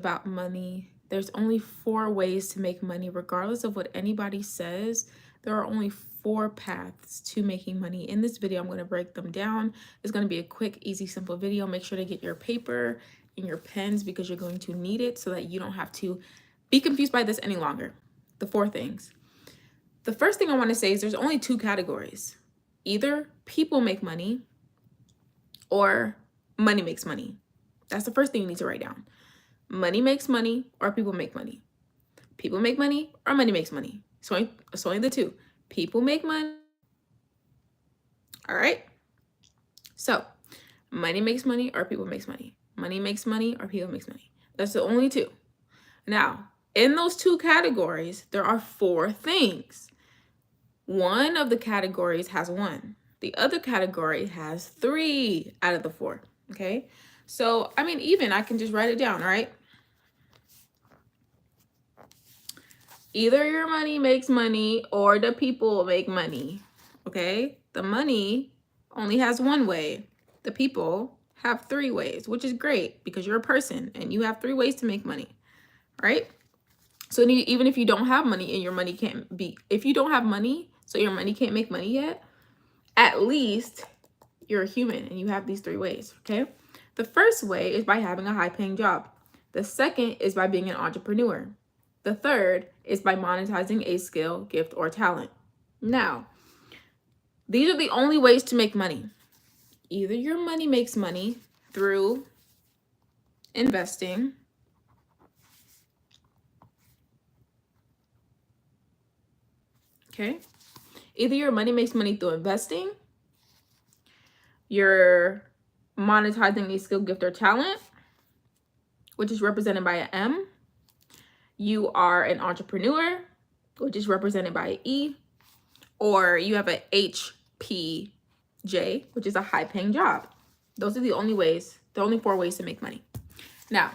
about money. There's only 4 ways to make money, regardless of what anybody says. There are only 4 paths to making money. In this video, I'm going to break them down. It's going to be a quick, easy, simple video. Make sure to get your paper and your pens because you're going to need it so that you don't have to be confused by this any longer. The 4 things. The first thing I want to say is there's only 2 categories. Either people make money or money makes money. That's the first thing you need to write down. Money makes money or people make money. People make money or money makes money. It's only the 2. People make money. All right. So money makes money or people makes money. Money makes money or people makes money. That's the only 2. Now, in those 2 categories, there are 4 things. One of the categories has 1. The other category has 3 out of the 4. Okay. So, even I can just write it down, right? Either your money makes money or the people make money. Okay. The money only has 1 way. The people have 3 ways, which is great because you're a person and you have 3 ways to make money. Right? So even if you don't have money and your money can't be, if you don't have money, so your money can't make money yet, at least you're a human and you have these 3 ways. Okay. The first way is by having a high-paying job. The second is by being an entrepreneur. The third is by monetizing a skill, gift, or talent. Now, these are the only ways to make money. Either your money makes money through investing, okay? Either your money makes money through investing, you're monetizing a skill, gift, or talent, which is represented by an M. You are an entrepreneur, which is represented by an E, or you have an HPJ, which is a high-paying job. Those are the only 4 ways to make money. Now,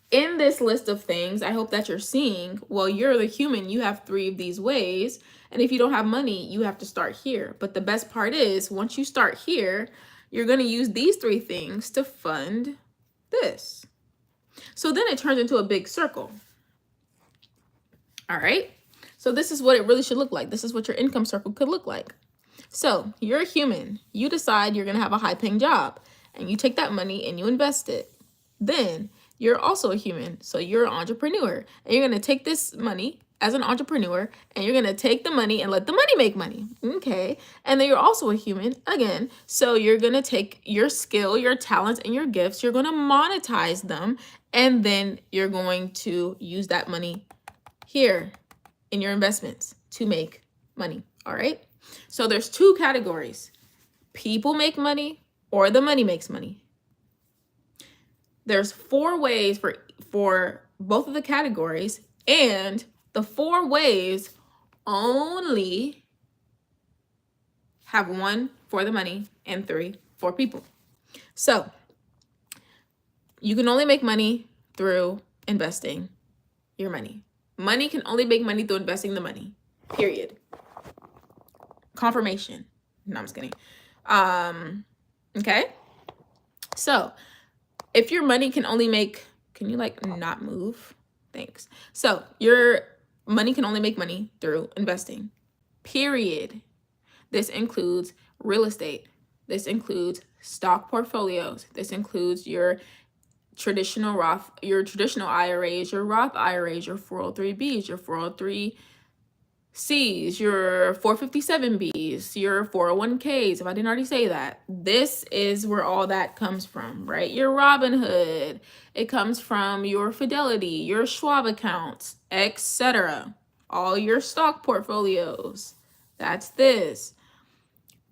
in this list of things, I hope that you're seeing, well, you're the human, you have 3 of these ways, and if you don't have money, you have to start here. But the best part is, once you start here, you're going to use these 3 things to fund this. So then it turns into a big circle. All right. So this is what it really should look like. This is what your income circle could look like. So you're a human. You decide you're going to have a high-paying job and you take that money and you invest it. Then you're also a human. So you're an entrepreneur and you're going to take this money as an entrepreneur and you're going to take the money and let the money make money. Okay. And then you're also a human again. So you're going to take your skill, your talents, and your gifts. You're going to monetize them. And then you're going to use that money here in your investments to make money. All right. So there's 2 categories. People make money or the money makes money. There's 4 ways for both of the categories, and the 4 ways only have 1 for the money and 3 for people. So you can only make money through investing your money. Money can only make money through investing the money, period. Confirmation. No, I'm just kidding. Okay. So if your money can only make, can you not move? Thanks. So your money can only make money through investing, period. This includes real estate. This includes stock portfolios. This includes your traditional IRAs, your Roth IRAs, your 403Bs, your 403Cs, your 457Bs, your 401Ks, if I didn't already say that. This is where all that comes from, right? Your Robinhood, it comes from your Fidelity, your Schwab accounts, etc. All your stock portfolios. That's this.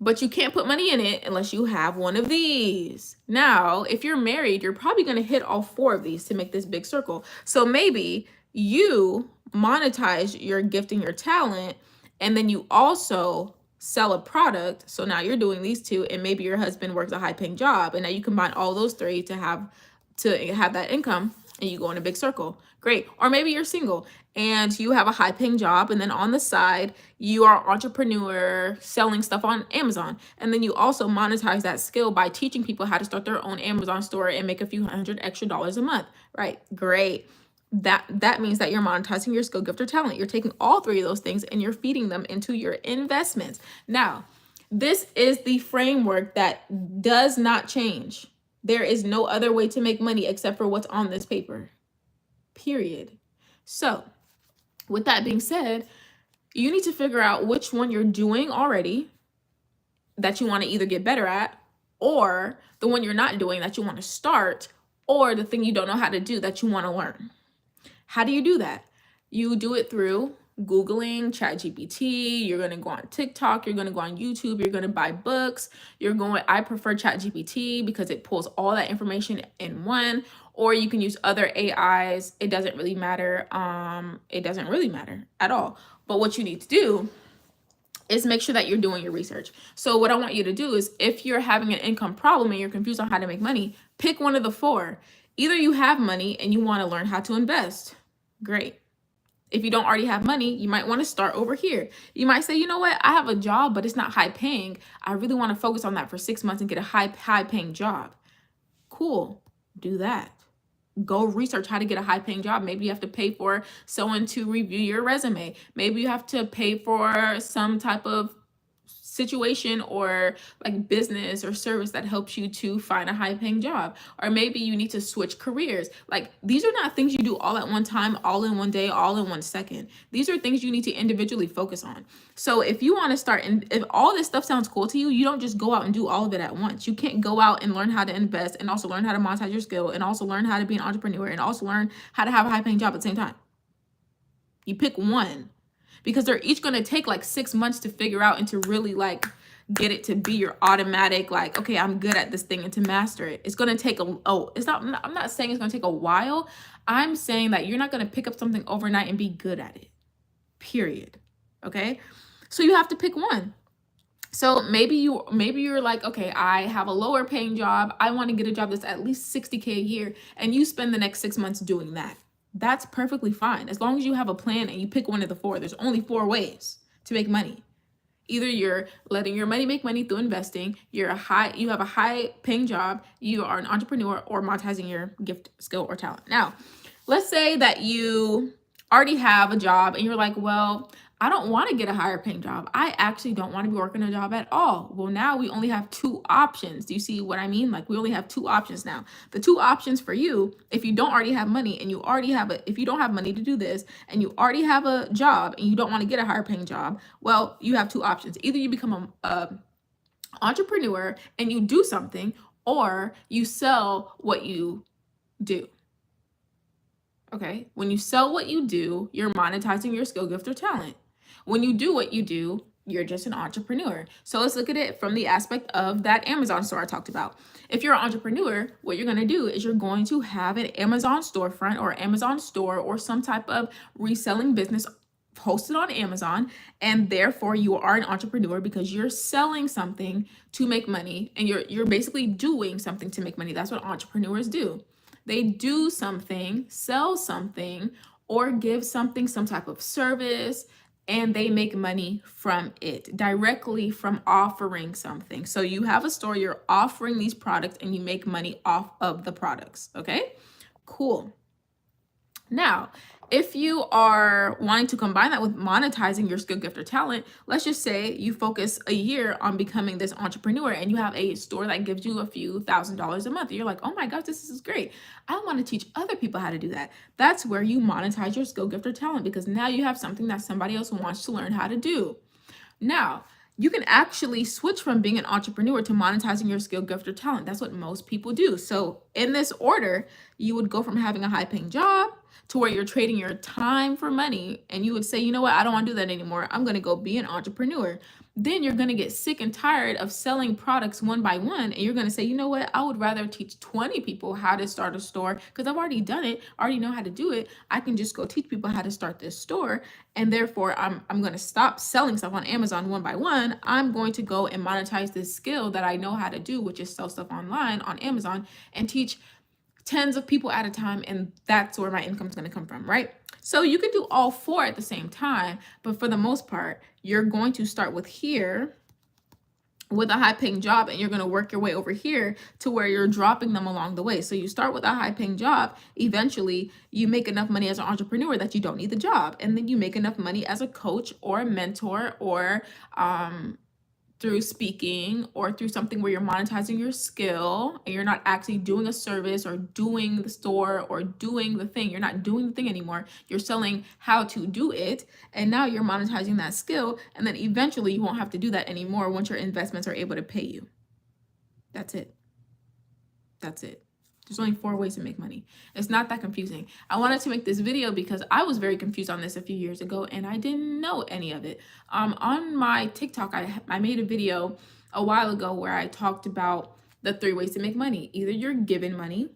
But you can't put money in it unless you have one of these. Now, if you're married, you're probably going to hit all 4 of these to make this big circle. So maybe you monetize your gift and your talent, and then you also sell a product. So now you're doing these 2, and maybe your husband works a high-paying job, and now you combine all those 3 to have that income. and you go in a big circle. Great. Or maybe you're single and you have a high paying job, and then on the side, you are entrepreneur selling stuff on Amazon. And then you also monetize that skill by teaching people how to start their own Amazon store and make a few $100 extra a month. Right. Great. That means that you're monetizing your skill, gift, or talent. You're taking all three of those things and you're feeding them into your investments. Now, this is the framework that does not change. There is no other way to make money except for what's on this paper. Period. So, with that being said, you need to figure out which one you're doing already that you want to either get better at, or the one you're not doing that you want to start, or the thing you don't know how to do that you want to learn. How do you do that? You do it through Googling, ChatGPT. You're going to go on TikTok. You're going to go on YouTube. You're going to buy books. I prefer ChatGPT because it pulls all that information in one. Or you can use other AIs. It doesn't really matter. It doesn't really matter at all. But what you need to do is make sure that you're doing your research. So what I want you to do is, if you're having an income problem and you're confused on how to make money, pick one of the four. Either you have money and you want to learn how to invest. Great. If you don't already have money, you might want to start over here. You might say, you know what? I have a job, but it's not high paying. I really want to focus on that for 6 months and get a high paying job. Cool. Do that. Go research how to get a high paying job. Maybe you have to pay for someone to review your resume. Maybe you have to pay for some type of situation or like business or service that helps you to find a high paying job. Or maybe you need to switch careers. Like, these are not things you do all at one time, all in one day, all in 1 second. These are things you need to individually focus on. So if you want to start, and if all this stuff sounds cool to you, you don't just go out and do all of it at once. You can't go out and learn how to invest and also learn how to monetize your skill and also learn how to be an entrepreneur and also learn how to have a high paying job at the same time. You pick one, because they're each going to take like 6 months to figure out and to really like get it to be your automatic, like, okay, I'm good at this thing, and to master it. It's going to take I'm not saying it's going to take a while. I'm saying that you're not going to pick up something overnight and be good at it. Period. Okay? So you have to pick one. So maybe you're like, okay, I have a lower paying job. I want to get a job that's at least $60K a year, and you spend the next 6 months doing that. That's perfectly fine. As long as you have a plan and you pick one of the four. There's only 4 ways to make money. Either you're letting your money make money through investing, you have a high paying job, you are an entrepreneur, or monetizing your gift, skill, or talent. Now, let's say that you already have a job and you're like, well, I don't want to get a higher paying job. I actually don't want to be working a job at all. Well, now we only have 2 options. Do you see what I mean? Like, we only have 2 options now. The 2 options for you, if you don't already have money and if you don't have money to do this and you already have a job and you don't want to get a higher paying job, well, you have 2 options. Either you become a entrepreneur and you do something, or you sell what you do. Okay? When you sell what you do, you're monetizing your skill, gift, or talent. When you do what you do, you're just an entrepreneur. So let's look at it from the aspect of that Amazon store I talked about. If you're an entrepreneur, what you're going to do is you're going to have an Amazon storefront or Amazon store or some type of reselling business hosted on Amazon, and therefore you are an entrepreneur because you're selling something to make money, and you're basically doing something to make money. That's what entrepreneurs do. They do something, sell something, or give something, some type of service, and they make money from it, directly from offering something. So you have a store, you're offering these products, and you make money off of the products. Okay, cool. Now, if you are wanting to combine that with monetizing your skill, gift, or talent, let's just say you focus a year on becoming this entrepreneur and you have a store that gives you a few $1,000s a month. You're like, oh my gosh, this is great. I want to teach other people how to do that. That's where you monetize your skill, gift, or talent, because now you have something that somebody else wants to learn how to do. Now, you can actually switch from being an entrepreneur to monetizing your skill, gift, or talent. That's what most people do. So in this order, you would go from having a high paying job to where you're trading your time for money, and you would say, you know what, I don't want to do that anymore. I'm going to go be an entrepreneur. Then you're going to get sick and tired of selling products one by one, and you're going to say, you know what, I would rather teach 20 people how to start a store because I've already done it, I already know how to do it. I can just go teach people how to start this store, and therefore I'm going to stop selling stuff on Amazon one by one. I'm going to go and monetize this skill that I know how to do, which is sell stuff online on Amazon, and teach tens of people at a time, and that's where my income is going to come from, right? So you can do all four at the same time, but for the most part, you're going to start with here with a high paying job, and you're going to work your way over here to where you're dropping them along the way. So you start with a high paying job. Eventually you make enough money as an entrepreneur that you don't need the job. And then you make enough money as a coach or a mentor, or through speaking, or through something where you're monetizing your skill and you're not actually doing a service or doing the store or doing the thing. You're not doing the thing anymore. You're selling how to do it. And now you're monetizing that skill. And then eventually you won't have to do that anymore once your investments are able to pay you. That's it. That's it. There's only 4 ways to make money. It's not that confusing. I wanted to make this video because I was very confused on this a few years ago and I didn't know any of it. On my TikTok, I made a video a while ago where I talked about the 3 ways to make money. Either you're given money,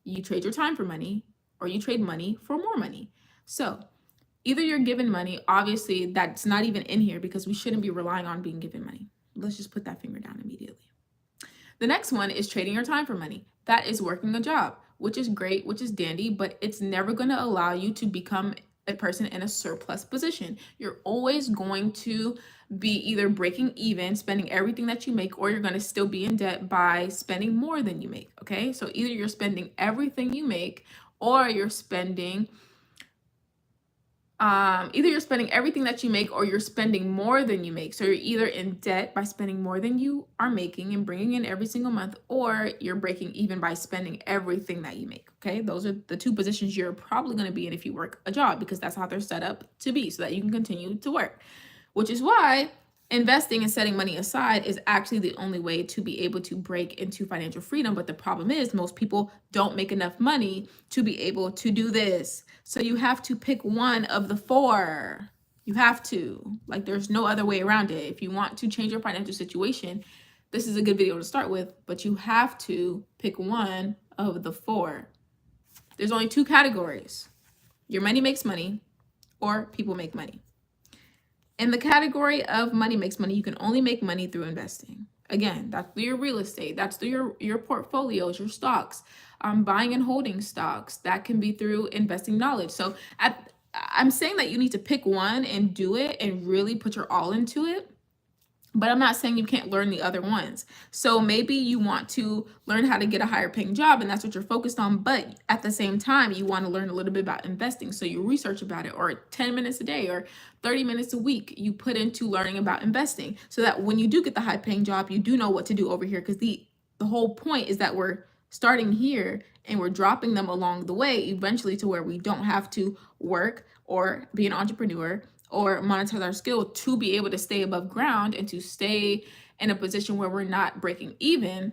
you trade your time for money, or you trade money for more money. So either you're given money, obviously that's not even in here because we shouldn't be relying on being given money. Let's just put that finger down immediately. The next one is trading your time for money. That is working a job, which is great, which is dandy, but it's never going to allow you to become a person in a surplus position. You're always going to be either breaking even, spending everything that you make, or you're going to still be in debt by spending more than you make. Okay. So either you're spending everything you make, or you're spending everything that you make, or you're spending more than you make. So you're either in debt by spending more than you are making and bringing in every single month, or you're breaking even by spending everything that you make. Okay, those are the 2 positions you're probably going to be in if you work a job, because that's how they're set up to be, so that you can continue to work. Which is why investing and setting money aside is actually the only way to be able to break into financial freedom. But the problem is most people don't make enough money to be able to do this. So you have to pick one of the 4. You have to. Like, there's no other way around it. If you want to change your financial situation, this is a good video to start with, but you have to pick one of the 4. There's only 2 categories. Your money makes money, or people make money. In the category of money makes money, you can only make money through investing. Again, that's through your real estate. That's through your portfolios, your stocks, buying and holding stocks. That can be through investing knowledge. So I'm saying that you need to pick one and do it and really put your all into it. But I'm not saying you can't learn the other ones. So maybe you want to learn how to get a higher paying job and that's what you're focused on. But at the same time, you want to learn a little bit about investing. So you research about it, or 10 minutes a day or 30 minutes a week you put into learning about investing, so that when you do get the high paying job, you do know what to do over here. Because the whole point is that we're starting here and we're dropping them along the way eventually to where we don't have to work or be an entrepreneur or monetize our skill to be able to stay above ground and to stay in a position where we're not breaking even,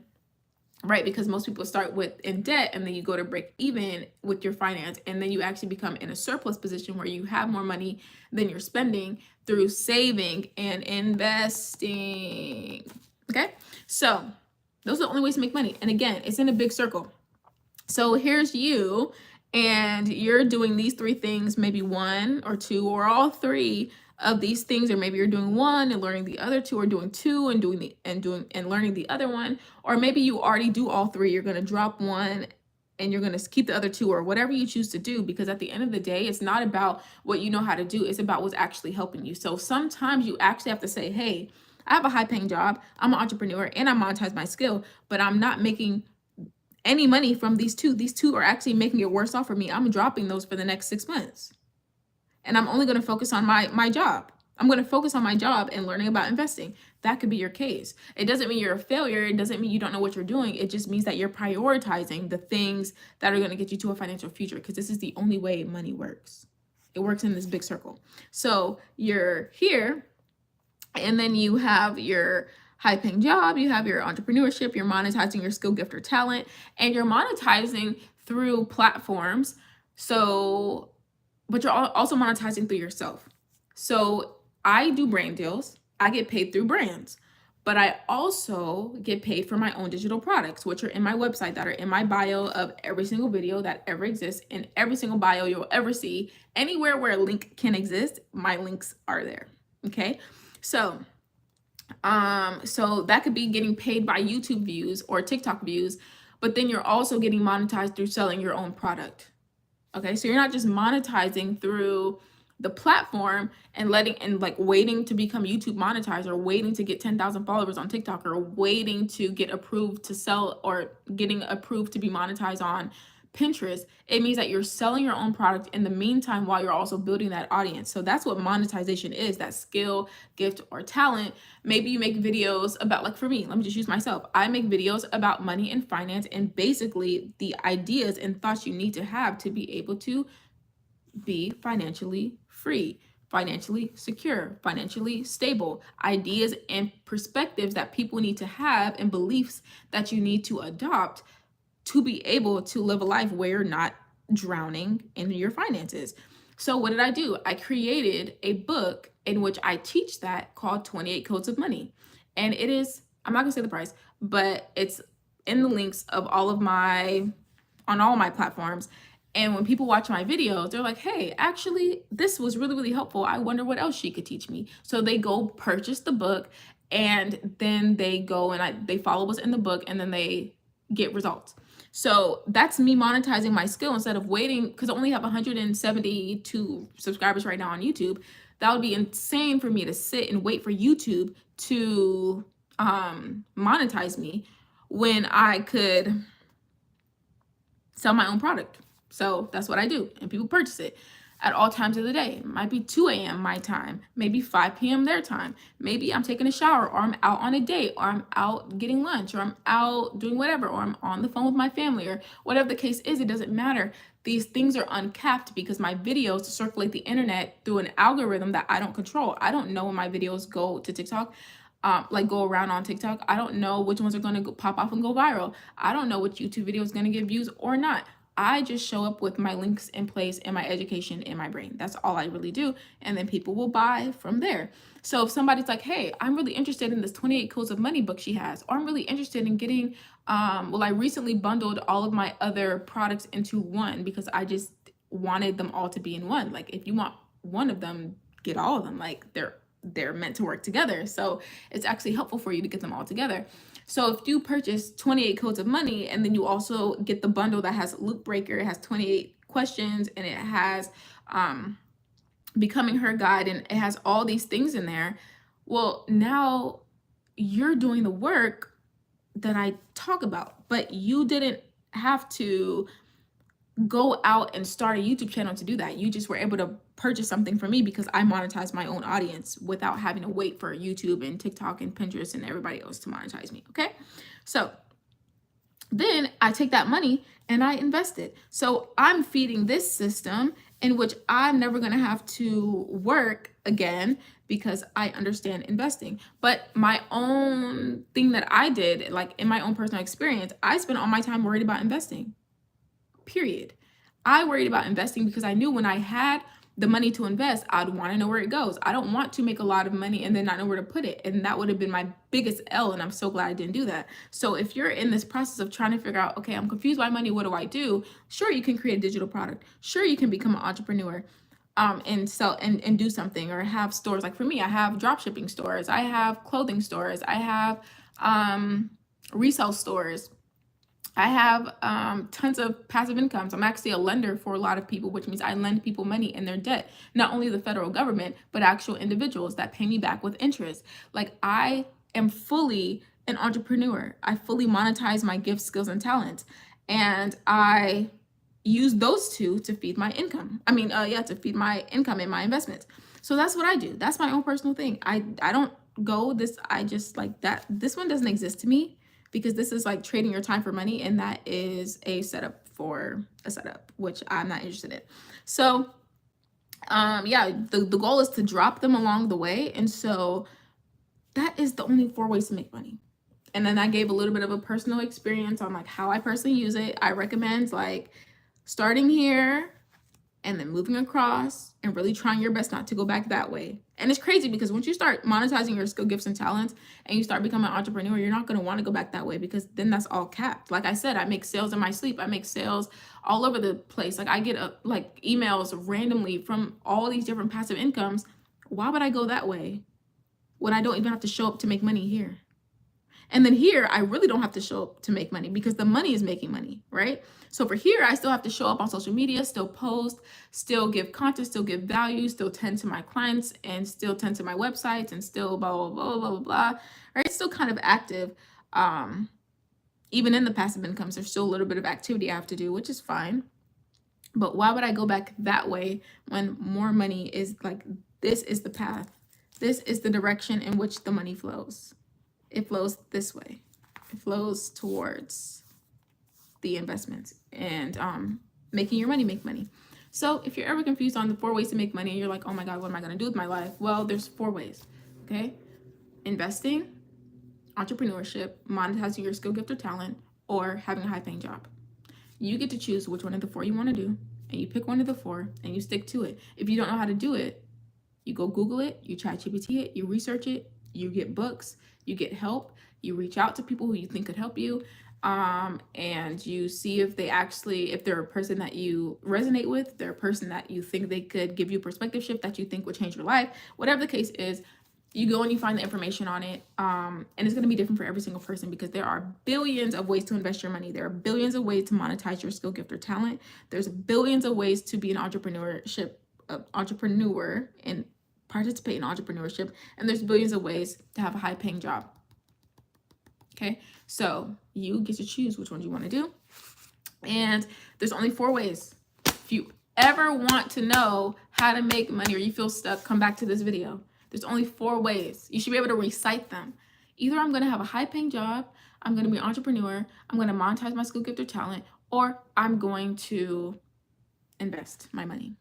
right? Because most people start with in debt and then you go to break even with your finance, and then you actually become in a surplus position where you have more money than you're spending through saving and investing. Okay, so those are the only ways to make money. And again, it's in a big circle. So here's you, and you're doing these 3 things, maybe 1 or 2 or all 3 of these things, or maybe you're doing 1 and learning the other 2, or doing 2 and learning the other 1, or maybe you already do all 3. You're going to drop 1 and you're going to keep the other 2, or whatever you choose to do, because at the end of the day, it's not about what you know how to do. It's about what's actually helping you. So sometimes you actually have to say, hey, I have a high paying job, I'm an entrepreneur, and I monetize my skill, but I'm not making any money from these 2. These 2 are actually making it worse off for me. I'm dropping those for the next 6 months. And I'm only going to focus on my job. I'm going to focus on my job and learning about investing. That could be your case. It doesn't mean you're a failure. It doesn't mean you don't know what you're doing. It just means that you're prioritizing the things that are going to get you to a financial future, because this is the only way money works. It works in this big circle. So you're here, and then you have your high paying job, you have your entrepreneurship, you're monetizing your skill, gift, or talent, and you're monetizing through platforms. So, but you're also monetizing through yourself. So I do brand deals. I get paid through brands, but I also get paid for my own digital products, which are in my website, that are in my bio of every single video that ever exists, in every single bio you'll ever see. Anywhere where a link can exist, my links are there. Okay. So that could be getting paid by YouTube views or TikTok views, but then you're also getting monetized through selling your own product. Okay, so you're not just monetizing through the platform and waiting to become YouTube monetized, or waiting to get 10,000 followers on TikTok, or waiting to get approved to sell, or getting approved to be monetized on Pinterest. It means that you're selling your own product in the meantime while you're also building that audience. So that's what monetization is, that skill, gift, or talent. Maybe you make videos about, like for me, let me just use myself. I make videos about money and finance, and basically the ideas and thoughts you need to have to be able to be financially free, financially secure, financially stable, ideas and perspectives that people need to have, and beliefs that you need to adopt to be able to live a life where you're not drowning in your finances. So what did I do? I created a book in which I teach that, called 28 Codes of Money. And it is, I'm not gonna say the price, but it's in the links of on all my platforms. And when people watch my videos, they're like, hey, actually, this was really, really helpful. I wonder what else she could teach me. So they go purchase the book, and then they go and they follow what's in the book, and then they get results. So that's me monetizing my skill instead of waiting, because I only have 172 subscribers right now on YouTube. That would be insane for me to sit and wait for YouTube to monetize me when I could sell my own product. So that's what I do, and people purchase it at all times of the day. It might be 2 a.m. my time, maybe 5 p.m. their time. Maybe I'm taking a shower, or I'm out on a date, or I'm out getting lunch, or I'm out doing whatever, or I'm on the phone with my family, or whatever the case is. It doesn't matter. These things are uncapped because my videos circulate the internet through an algorithm that I don't control. I don't know when my videos go to TikTok, go around on TikTok. I don't know which ones are going to pop off and go viral. I don't know which YouTube video is going to get views or not. I just show up with my links in place and my education in my brain. That's all I really do. And then people will buy from there. So if somebody's like, hey, I'm really interested in this 28 Codes of Money book she has, or I'm really interested in getting, I recently bundled all of my other products into one because I just wanted them all to be in one. Like, if you want one of them, get all of them. Like, they're meant to work together. So it's actually helpful for you to get them all together. So if you purchase 28 Codes of Money, and then you also get the bundle that has Loop Breaker, it has 28 questions, and it has Becoming Her Guide, and it has all these things in there. Well, now you're doing the work that I talk about, but you didn't have to go out and start a YouTube channel to do that. You just were able to purchase something from me because I monetize my own audience without having to wait for YouTube and TikTok and Pinterest and everybody else to monetize me. Okay. So then I take that money and I invest it. So I'm feeding this system in which I'm never going to have to work again because I understand investing. But my own thing that I did, like in my own personal experience, I spent all my time worried about investing. Period. I worried about investing because I knew when I had the money to invest, I'd want to know where it goes. I don't want to make a lot of money and then not know where to put it. And that would have been my biggest L. And I'm so glad I didn't do that. So if you're in this process of trying to figure out, okay, I'm confused by money, what do I do? Sure, you can create a digital product. Sure, you can become an entrepreneur and sell and do something, or have stores. Like for me, I have drop shipping stores. I have clothing stores. I have resale stores. I have tons of passive incomes. I'm actually a lender for a lot of people, which means I lend people money in their debt. Not only the federal government, but actual individuals that pay me back with interest. Like, I am fully an entrepreneur. I fully monetize my gifts, skills, and talents. And I use those two to feed my income. To feed my income and my investments. So that's what I do. That's my own personal thing. I don't go this, I just like that. This one doesn't exist to me, because this is like trading your time for money, and that is a setup for a setup, which I'm not interested in. So the goal is to drop them along the way. And so that is the only 4 ways to make money. And then I gave a little bit of a personal experience on like how I personally use it. I recommend like starting here and then moving across and really trying your best not to go back that way. And it's crazy because once you start monetizing your skill, gifts, and talents, and you start becoming an entrepreneur, you're not going to want to go back that way, because then that's all capped. Like I said, I make sales in my sleep. I make sales all over the place. Like I get emails randomly from all these different passive incomes. Why would I go that way when I don't even have to show up to make money here? And then here, I really don't have to show up to make money because the money is making money, right? So for here, I still have to show up on social media, still post, still give content, still give value, still tend to my clients, and still tend to my websites, and still blah, blah, blah, blah, blah, blah, right? It's still kind of active. Even in the passive incomes, there's still a little bit of activity I have to do, which is fine. But why would I go back that way when more money is like, this is the path. This is the direction in which the money flows. It flows this way. It flows towards the investments and making your money make money. So if you're ever confused on the 4 ways to make money and you're like, oh my God, what am I going to do with my life? Well, there's 4 ways, okay? Investing, entrepreneurship, monetizing your skill, gift, or talent, or having a high-paying job. You get to choose which one of the 4 you want to do, and you pick one of the 4 and you stick to it. If you don't know how to do it, you go Google it, you ChatGPT it, you research it, you get books, you get help, you reach out to people who you think could help you, and you see if they're a person that you resonate with, they're a person that you think they could give you a perspective shift that you think would change your life. Whatever the case is, you go and you find the information on it, and it's going to be different for every single person because there are billions of ways to invest your money. There are billions of ways to monetize your skill, gift, or talent. There's billions of ways to be an entrepreneur and participate in entrepreneurship, and there's billions of ways to have a high-paying job. Okay, so you get to choose which ones you want to do, and there's only 4 ways. If you ever want to know how to make money or you feel stuck, come back to this video. There's only 4 ways. You should be able to recite them. Either I'm going to have a high-paying job, I'm going to be an entrepreneur, I'm going to monetize my skill, gift, or talent, or I'm going to invest my money.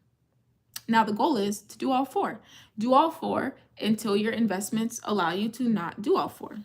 Now, the goal is to do all 4. Do all 4 until your investments allow you to not do all 4.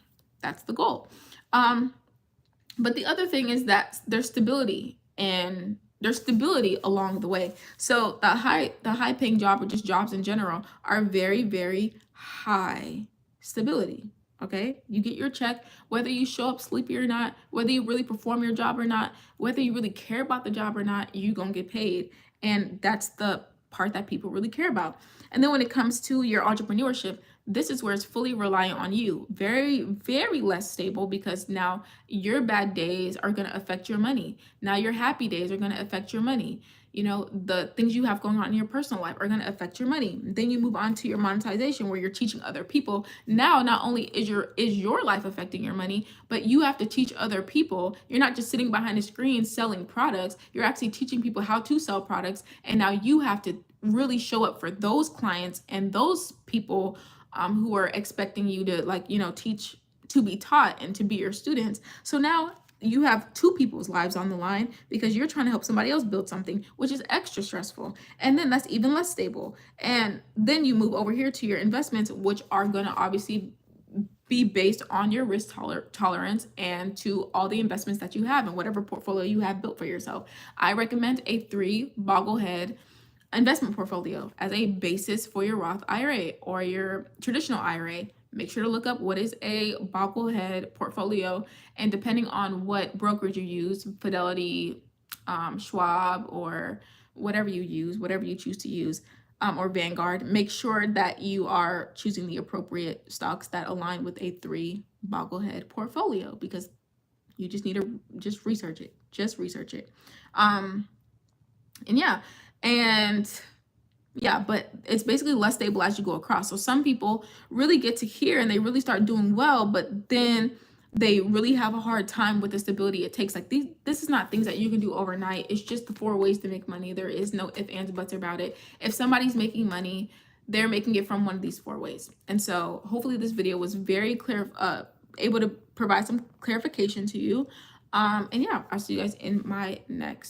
That's the goal. But the other thing is that there's stability, and there's stability along the way. So the high paying job, or just jobs in general, are very, very high stability. Okay, you get your check, whether you show up sleepy or not, whether you really perform your job or not, whether you really care about the job or not, you gonna get paid. And that's the part that people really care about. And then when it comes to your entrepreneurship, this is where it's fully reliant on you. Very, very less stable, because now your bad days are going to affect your money. Now your happy days are going to affect your money. You know, the things you have going on in your personal life are going to affect your money. Then you move on to your monetization, where you're teaching other people. Now, not only is your life affecting your money, but you have to teach other people. You're not just sitting behind a screen selling products. You're actually teaching people how to sell products. And now you have to really show up for those clients and those people who are expecting you to, teach, to be taught, and to be your students. So now you have 2 people's lives on the line because you're trying to help somebody else build something, which is extra stressful. And then that's even less stable. And then you move over here to your investments, which are going to obviously be based on your risk tolerance and to all the investments that you have and whatever portfolio you have built for yourself. I recommend a 3 bogglehead investment portfolio as a basis for your Roth IRA or your traditional IRA. Make sure to look up what is a bogglehead portfolio, and depending on what brokerage you use, Fidelity, Schwab, or whatever you use, whatever you choose to use, or Vanguard, make sure that you are choosing the appropriate stocks that align with a 3 bogglehead portfolio, because you just need to research it. But it's basically less stable as you go across. So some people really get to here and they really start doing well, but then they really have a hard time with the stability it takes. Like this is not things that you can do overnight. It's just the 4 ways to make money. There is no ifs, ands, buts about it. If somebody's making money, they're making it from one of these 4 ways. And so hopefully this video was very clear, able to provide some clarification to you. I'll see you guys in my next